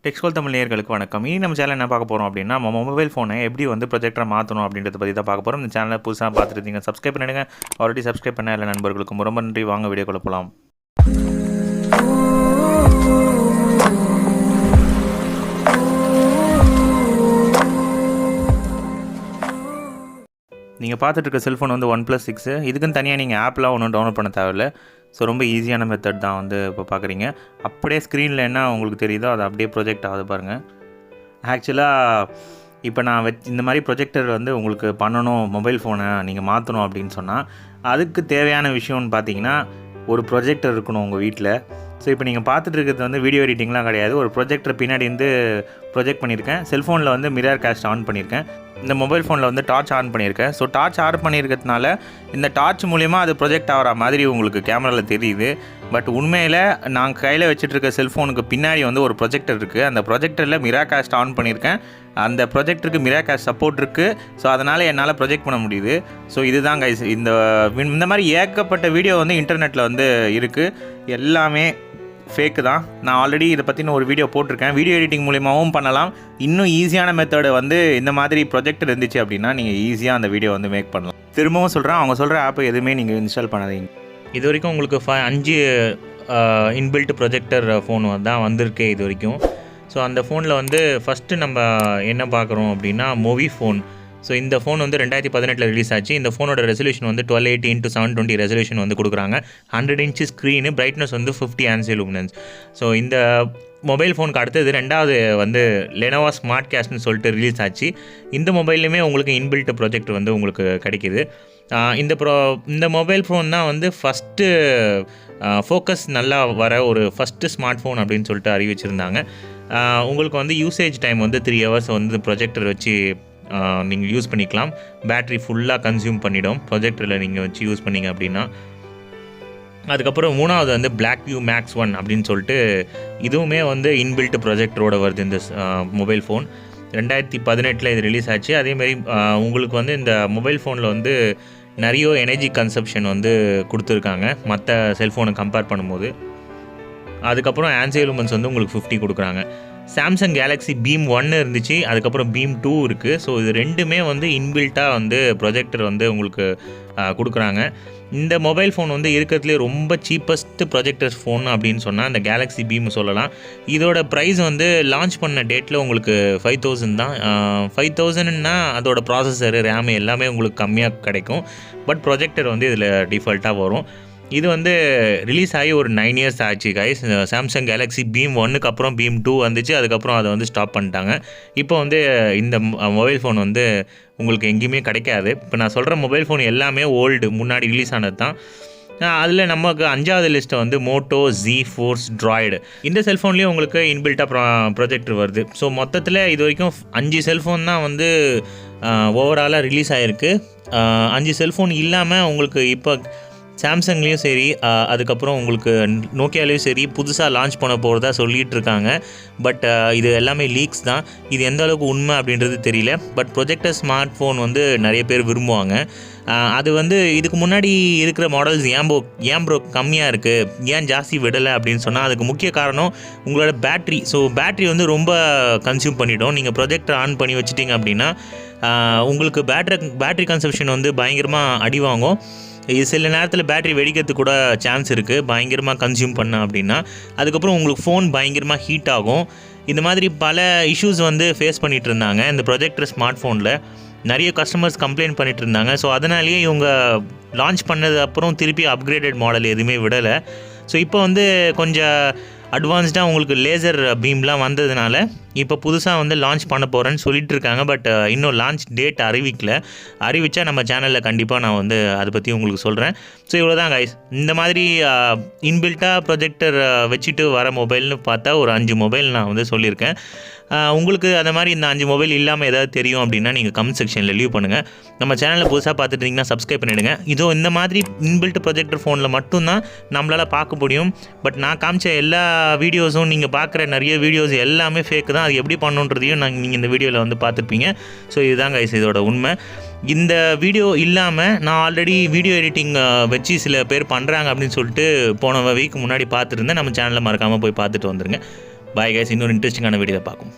டெக்ஸ்கோல் தமிழ் நேயர்களுக்கு வணக்கம். இனி நம்ம சேனல் என்ன பார்க்க போகிறோம் அப்படின்னா, நம்ம மொபைல் ஃபோனை எப்படி ப்ரொஜெக்டரை மாற்றணும் அப்படின்றத பற்றி தான் பார்க்க போகிறோம். இந்த சேனலை புதுசாக பார்த்துருந்தீங்க சப்ஸ்கிரைப் பண்ணிடுங்க. ஆல்ரெடி சப்ஸ்கிரைப் பண்ண எல்லா நண்பர்களுக்கும் ரொம்ப நன்றி. வாங்க வீடியோக்குள்ள போகலாம். நீங்கள் பார்த்துட்டு இருக்க செல்ஃபோன் OnePlus 6. இதுக்குன்னு தனியாக நீங்கள் ஆப்லாம் ஒன்றும் டவுன்லோட் பண்ண தேவையில்லை. ஸோ ரொம்ப ஈஸியான மெத்தட் தான் இப்போ பார்க்குறீங்க. அப்படியே ஸ்க்ரீனில் என்ன உங்களுக்கு தெரியுதோ அது அப்படியே ப்ரொஜெக்ட் ஆகுது பாருங்கள். ஆக்சுவலாக இப்போ நான் இந்த மாதிரி ப்ரொஜெக்டர் உங்களுக்கு பண்ணணும், மொபைல் ஃபோனை நீங்கள் மாற்றணும் அப்படின்னு சொன்னால் அதுக்கு தேவையான விஷயம்னு பார்த்தீங்கன்னா ஒரு ப்ரொஜெக்டர் இருக்கணும் உங்கள் வீட்டில். ஸோ இப்போ நீங்கள் பார்த்துட்டு இருக்கிறது வீடியோ எடிட்டிங்லாம் கிடையாது. ஒரு ப்ரொஜெக்டர் பின்னாடி ப்ரொஜெக்ட் பண்ணியிருக்கேன். செல்ஃபோனில் Miracast ஆன் பண்ணியிருக்கேன். இந்த மொபைல் ஃபோனில் டார்ச் ஆன் பண்ணியிருக்கேன். ஸோ டார்ச் ஆன் பண்ணியிருக்கிறதுனால இந்த டார்ச் மூலிமா அது ப்ரொஜெக்ட் ஆகிற மாதிரி உங்களுக்கு கேமராவில் தெரியுது. பட் உண்மையில் நான் கையில் வச்சுட்ருக்க செல்ஃபோனுக்கு பின்னாடி ஒரு ப்ரொஜெக்டர் இருக்குது. அந்த ப்ரொஜெக்டரில் Miracast ஆன் பண்ணியிருக்கேன். அந்த ப்ரொஜெக்டருக்கு Miracast சப்போர்ட் இருக்குது. ஸோ அதனால் என்னால் ப்ரொஜெக்ட் பண்ண முடியுது. ஸோ இதுதான் கைஸ். இந்த மாதிரி ஏகப்பட்ட வீடியோ இன்டர்நெட்டில் இருக்குது. எல்லாமே ஃபேக்கு தான். நான் ஆல்ரெடி இதை பற்றின ஒரு வீடியோ போட்டிருக்கேன். வீடியோ எடிட்டிங் மூலிமாவும் பண்ணலாம். இன்னும் ஈஸியான மெத்தடு இந்த மாதிரி ப்ரொஜெக்டர் இருந்துச்சு அப்படின்னா நீங்கள் ஈஸியாக அந்த வீடியோ மேக் பண்ணலாம். திரும்பவும் சொல்கிறேன், அவங்க சொல்கிற ஆப்பை எதுவுமே நீங்கள் இன்ஸ்டால் பண்ணாதீங்க. இது வரைக்கும் உங்களுக்கு 5 இன்பில்ட் ப்ரொஜெக்டர் ஃபோன் தான் வந்திருக்கு இது வரைக்கும். ஸோ அந்த ஃபோனில் ஃபஸ்ட்டு நம்ம என்ன பார்க்குறோம் அப்படின்னா Moviphone. ஸோ இந்த ஃபோன் 2018 ரிலீஸ் ஆச்சு. இந்த ஃபோனோட ரெசல்யூஷன் 1280x720 ரெசல்யூஷன் கொடுக்குறாங்க. 100 inch screen, brightness 50 ANSI luminance. So இந்த மொபைல் ஃபோனுக்கு அடுத்தது ரெண்டாவது Lenovo Miracastனு சொல்லிட்டு ரிலீஸ் ஆச்சு. இந்த மொபைல்லையுமே உங்களுக்கு இன்பில்ட் ப்ரொஜெக்டர் உங்களுக்கு கிடைக்கிது. இந்த மொபைல் ஃபோன் தான் ஃபஸ்ட்டு ஃபோக்கஸ் நல்லா வர ஒரு ஃபஸ்ட்டு ஸ்மார்ட் ஃபோன் அப்படின்னு சொல்லிட்டு அறிவிச்சிருந்தாங்க. உங்களுக்கு யூசேஜ் டைம் 3 ஹவர்ஸ் ப்ரொஜெக்டர் வச்சு நீங்கள் யூஸ் பண்ணிக்கலாம். பேட்ரி ஃபுல்லாக கன்சியூம் பண்ணிடும் ப்ரொஜெக்டரில் நீங்கள் வச்சு யூஸ் பண்ணிங்க அப்படின்னா. அதுக்கப்புறம் மூணாவது Blackview Max 1 அப்படின்னு சொல்லிட்டு இதுவுமே இன்பில்ட் ப்ரொஜெக்டரோட வருது இந்த மொபைல் ஃபோன். 2018 இது ரிலீஸ் ஆச்சு. அதேமாதிரி உங்களுக்கு இந்த மொபைல் ஃபோனில் நிறைய எனர்ஜி கன்சப்ஷன் கொடுத்துருக்காங்க மற்ற செல்ஃபோனை கம்பேர் பண்ணும்போது. அதுக்கப்புறம் ANSI லூமன்ஸ் உங்களுக்கு 50 கொடுக்குறாங்க. சாம்சங் கேலக்ஸி பீம் 1 இருந்துச்சு, அதுக்கப்புறம் பீம் 2 இருக்குது. ஸோ இது ரெண்டுமே இன்பில்ட்டாக ப்ரொஜெக்டர் உங்களுக்கு கொடுக்குறாங்க. இந்த மொபைல் ஃபோன் இருக்கிறதுலே ரொம்ப சீப்பஸ்ட் ப்ரொஜெக்டர் ஃபோன் அப்படின்னு சொன்னால் இந்த கேலக்ஸி பீம் சொல்லலாம். இதோட ப்ரைஸ் லான்ச் பண்ண டேட்டில் உங்களுக்கு 5000 தான். 5000ன்னா அதோட ப்ராசஸரு, ரேமு எல்லாமே உங்களுக்கு கம்மியாக கிடைக்கும். பட் ப்ரொஜெக்டர் இதில் டிஃபால்ட்டாக வரும். இது ரிலீஸ் ஆகி ஒரு 9 இயர்ஸ் ஆச்சு கைஸ். சாம்சங் கேலக்ஸி பீம் 1க்கு அப்புறம் பீம் 2 வந்துச்சு. அதுக்கப்புறம் அதை ஸ்டாப் பண்ணிட்டாங்க. இப்போ இந்த மொபைல் ஃபோன் உங்களுக்கு எங்கேயுமே கிடைக்காது. இப்போ நான் சொல்கிற மொபைல் ஃபோன் எல்லாமே ஓல்டு, முன்னாடி ரிலீஸ் ஆனது தான். அதில் நமக்கு 5வது லிஸ்ட்டு Moto Z4 Droid. இந்த செல்ஃபோன்லேயும் உங்களுக்கு இன்பில்ட்டாக ப்ரொஜெக்டர் வருது. ஸோ மொத்தத்தில் இது வரைக்கும் 5 செல்ஃபோன் தான் ஓவராலாக ரிலீஸ் ஆகிருக்கு. 5 செல்ஃபோன் இல்லாமல் உங்களுக்கு இப்போ சாம்சங்லேயும் சரி, அதுக்கப்புறம் உங்களுக்கு நோக்கியாலேயும் சரி புதுசாக லான்ச் பண்ண போகிறதா சொல்லிகிட்டு இருக்காங்க. பட் இது எல்லாமே லீக்ஸ் தான். இது எந்த அளவுக்கு உண்மை அப்படின்றது தெரியல. பட் ப்ரொஜெக்டர் ஸ்மார்ட் ஃபோன் நிறைய பேர் விரும்புவாங்க. அது இதுக்கு முன்னாடி இருக்கிற மாடல்ஸ் ஏன் ப்ரோ கம்மியாக இருக்குது, ஏன் ஜாஸ்தி விடலை அப்படின்னு சொன்னால் அதுக்கு முக்கிய காரணம் உங்களோட பேட்ரி. ஸோ பேட்ரி ரொம்ப கன்சியூம் பண்ணிவிடும். நீங்கள் ப்ரொஜெக்டர் ஆன் பண்ணி வச்சிட்டிங்க அப்படின்னா உங்களுக்கு பேட்ரி கன்சப்ஷன் பயங்கரமாக அடி வாங்கும். சில நேரத்தில் பேட்ரி வெடிக்கிறதுக்கு கூட சான்ஸ் இருக்குது, பயங்கரமாக கன்சியூம் பண்ண அப்படின்னா. அதுக்கப்புறம் உங்களுக்கு ஃபோன் பயங்கரமாக ஹீட் ஆகும். இந்த மாதிரி பல இஷ்யூஸ் ஃபேஸ் பண்ணிகிட்டு இருந்தாங்க. இந்த ப்ரொஜெக்டர் ஸ்மார்ட் ஃபோனில் நிறைய கஸ்டமர்ஸ் கம்ப்ளைண்ட் பண்ணிகிட்டு இருந்தாங்க. ஸோ அதனாலேயே இவங்க லான்ச் பண்ணது அப்புறம் திருப்பி அப்கிரேடட் மாடல் எதுவுமே விடலை. ஸோ இப்போ கொஞ்சம் அட்வான்ஸ்டாக உங்களுக்கு லேசர் பீம்லாம் வந்ததுனால இப்போ புதுசாக லான்ச் பண்ண போகிறேன்னு சொல்லிட்டு இருக்காங்க. பட் இன்னும் லான்ச் டேட் அறிவிச்சா நம்ம சேனலில் கண்டிப்பாக நான் அதை பற்றி உங்களுக்கு சொல்கிறேன். ஸோ இவ்வளோ தான் கைஸ். இந்த மாதிரி இன்பில்ட்டாக ப்ரொஜெக்டர் வச்சுட்டு வர மொபைல்னு பார்த்தா ஒரு 5 மொபைல் நான் சொல்லியிருக்கேன். உங்களுக்கு அந்த மாதிரி இந்த 5 மொபைல் இல்லாமல் ஏதாவது தெரியும் அப்படின்னா நீங்கள் கமெண்ட் செக்ஷனில் லீவ் பண்ணுங்கள். நம்ம சேனலில் புதுசாக பார்த்துட்டு இருந்தீங்கன்னா சப்ஸ்கிரைப் பண்ணிவிடுங்க. இந்த மாதிரி இன்பில்ட் ப்ரொஜெக்டர் ஃபோனில் மட்டும்தான் நம்மளால் பார்க்க முடியும். பட் நான் காமிச்ச எல்லா வீடியோஸும், நீங்கள் பார்க்குற நிறைய வீடியோஸ் எல்லாமே ஃபேக்கு தான். அது எப்படி பண்ணணுன்றதையும் நீங்கள் இந்த வீடியோவில் பார்த்துருப்பீங்க. ஸோ இதுதான் கைஸ் இதோட உண்மை. இந்த வீடியோ இல்லாமல் நான் ஆல்ரெடி வீடியோ எடிட்டிங் வச்சு சில பேர் பண்ணுறாங்க அப்படின்னு சொல்லிட்டு போன வீக் முன்னாடி பார்த்துருந்தேன். நம்ம சேனலில் மறக்காமல் போய் பார்த்துட்டு வந்துடுங்க. பாய் கைஸ், இன்னொரு இன்ட்ரெஸ்டிங்கான வீடியோவில் பார்க்கும்.